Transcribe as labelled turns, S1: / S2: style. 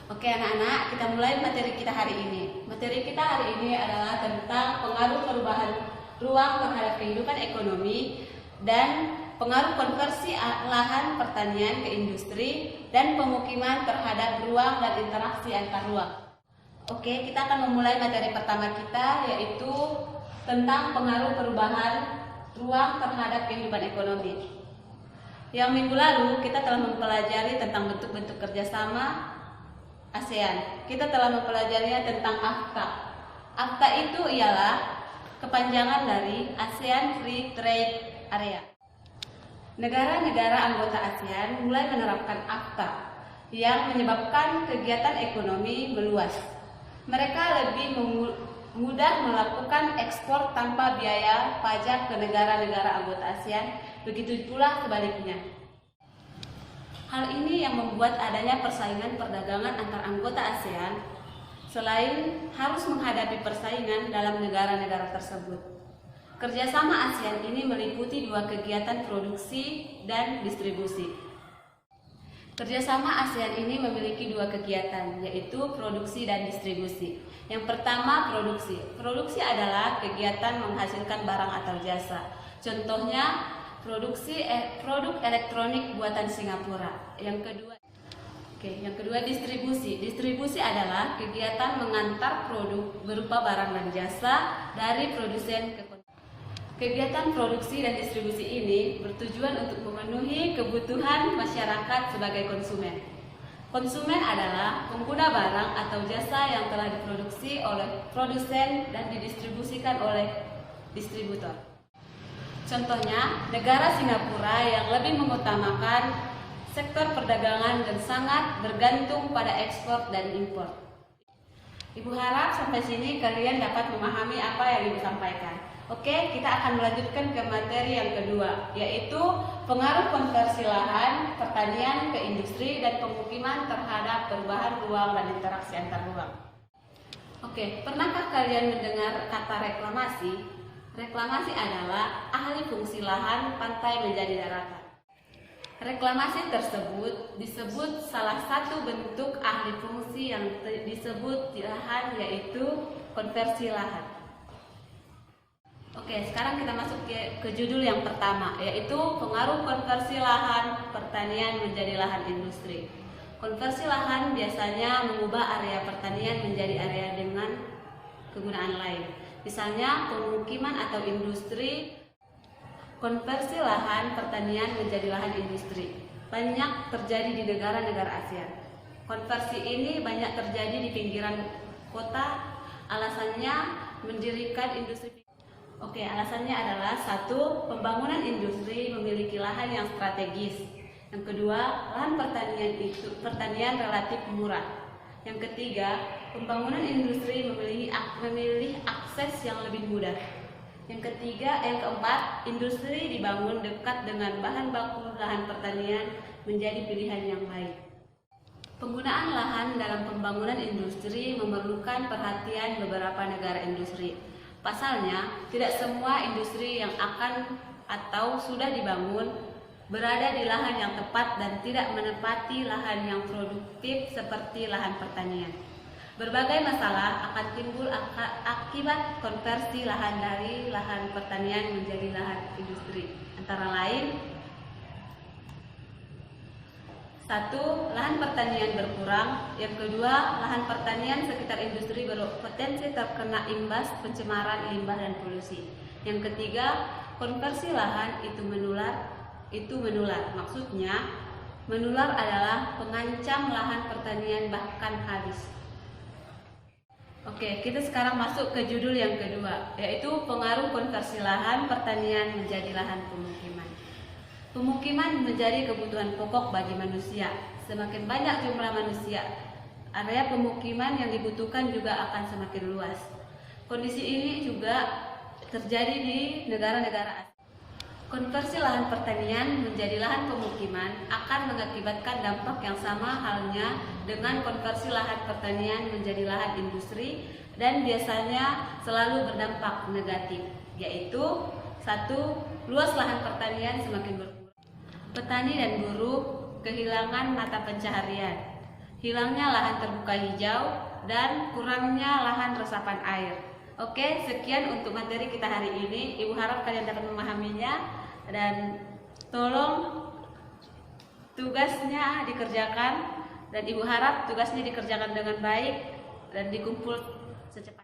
S1: Oke anak-anak, kita mulai materi kita hari ini. Materi kita hari ini adalah tentang pengaruh perubahan ruang terhadap kehidupan ekonomi dan pengaruh konversi lahan pertanian ke industri dan pemukiman terhadap ruang dan interaksi antar ruang. Oke, kita akan memulai materi pertama kita, yaitu tentang pengaruh perubahan ruang terhadap kehidupan ekonomi. Yang minggu lalu kita telah mempelajari tentang bentuk-bentuk kerjasama ASEAN. Kita telah mempelajarinya tentang AFTA. AFTA itu ialah kepanjangan dari ASEAN Free Trade Area. Negara-negara anggota ASEAN mulai menerapkan AFTA yang menyebabkan kegiatan ekonomi meluas. Mereka lebih mudah melakukan ekspor tanpa biaya pajak ke negara-negara anggota ASEAN, begitu pula sebaliknya. Hal ini yang membuat adanya persaingan perdagangan antar anggota ASEAN, selain harus menghadapi persaingan dalam negara-negara tersebut. Kerjasama ASEAN ini meliputi dua kegiatan produksi dan distribusi. Kerjasama ASEAN ini memiliki dua kegiatan, yaitu produksi dan distribusi. Yang pertama, produksi. Produksi adalah kegiatan menghasilkan barang atau jasa. Contohnya, produksi produk elektronik buatan Singapura. Yang kedua distribusi. Distribusi adalah kegiatan mengantar produk berupa barang dan jasa dari produsen ke konsumen. Kegiatan produksi dan distribusi ini bertujuan untuk memenuhi kebutuhan masyarakat sebagai konsumen. Konsumen adalah pengguna barang atau jasa yang telah diproduksi oleh produsen dan didistribusikan oleh distributor. Contohnya, negara Singapura yang lebih mengutamakan sektor perdagangan dan sangat bergantung pada ekspor dan impor. Ibu harap sampai sini kalian dapat memahami apa yang Ibu sampaikan. Oke, kita akan melanjutkan ke materi yang kedua, yaitu pengaruh konversi lahan pertanian ke industri dan pemukiman terhadap perubahan ruang dan interaksi antar ruang. Oke, pernahkah kalian mendengar kata reklamasi? Reklamasi adalah alih fungsi lahan pantai menjadi daratan. Reklamasi tersebut disebut salah satu bentuk alih fungsi yang disebut lahan, yaitu konversi lahan. Oke, sekarang kita masuk ke judul yang pertama, yaitu pengaruh konversi lahan pertanian menjadi lahan industri. Konversi lahan biasanya mengubah area pertanian menjadi area dengan kegunaan lain. Misalnya pemukiman atau industri. Konversi lahan pertanian menjadi lahan industri banyak terjadi di negara-negara ASEAN. Konversi ini banyak terjadi di pinggiran kota. Alasannya mendirikan industri. Oke, alasannya adalah satu, pembangunan industri memiliki lahan yang strategis. Yang kedua, lahan pertanian relatif murah. Yang ketiga, pembangunan industri memilih akses yang lebih mudah. Yang keempat, industri dibangun dekat dengan bahan baku lahan pertanian menjadi pilihan yang lain. Penggunaan lahan dalam pembangunan industri memerlukan perhatian beberapa negara industri. Pasalnya, tidak semua industri yang akan atau sudah dibangun berada di lahan yang tepat dan tidak menepati lahan yang produktif seperti lahan pertanian. Berbagai masalah akan timbul akibat konversi lahan dari lahan pertanian menjadi lahan industri. Antara lain, 1. Lahan pertanian berkurang. Yang kedua, lahan pertanian sekitar industri berpotensi terkena imbas pencemaran limbah dan polusi. Yang ketiga, konversi lahan itu menular. Maksudnya, menular adalah pengancam lahan pertanian bahkan habis. Oke, kita sekarang masuk ke judul yang kedua, yaitu pengaruh konversi lahan pertanian menjadi lahan pemukiman. Pemukiman menjadi kebutuhan pokok bagi manusia. Semakin banyak jumlah manusia, area pemukiman yang dibutuhkan juga akan semakin luas. Kondisi ini juga terjadi di negara-negara Asia. Konversi lahan pertanian menjadi lahan pemukiman akan mengakibatkan dampak yang sama halnya dengan konversi lahan pertanian menjadi lahan industri dan biasanya selalu berdampak negatif, yaitu 1. Luas lahan pertanian semakin berkurang. Petani dan buruh kehilangan mata pencaharian. hilangnya lahan terbuka hijau, dan kurangnya lahan resapan air. Oke, sekian untuk materi kita hari ini. Ibu harap kalian dapat memahaminya dan tolong tugasnya dikerjakan, dan Ibu harap tugasnya dikerjakan dengan baik dan dikumpul secepatnya.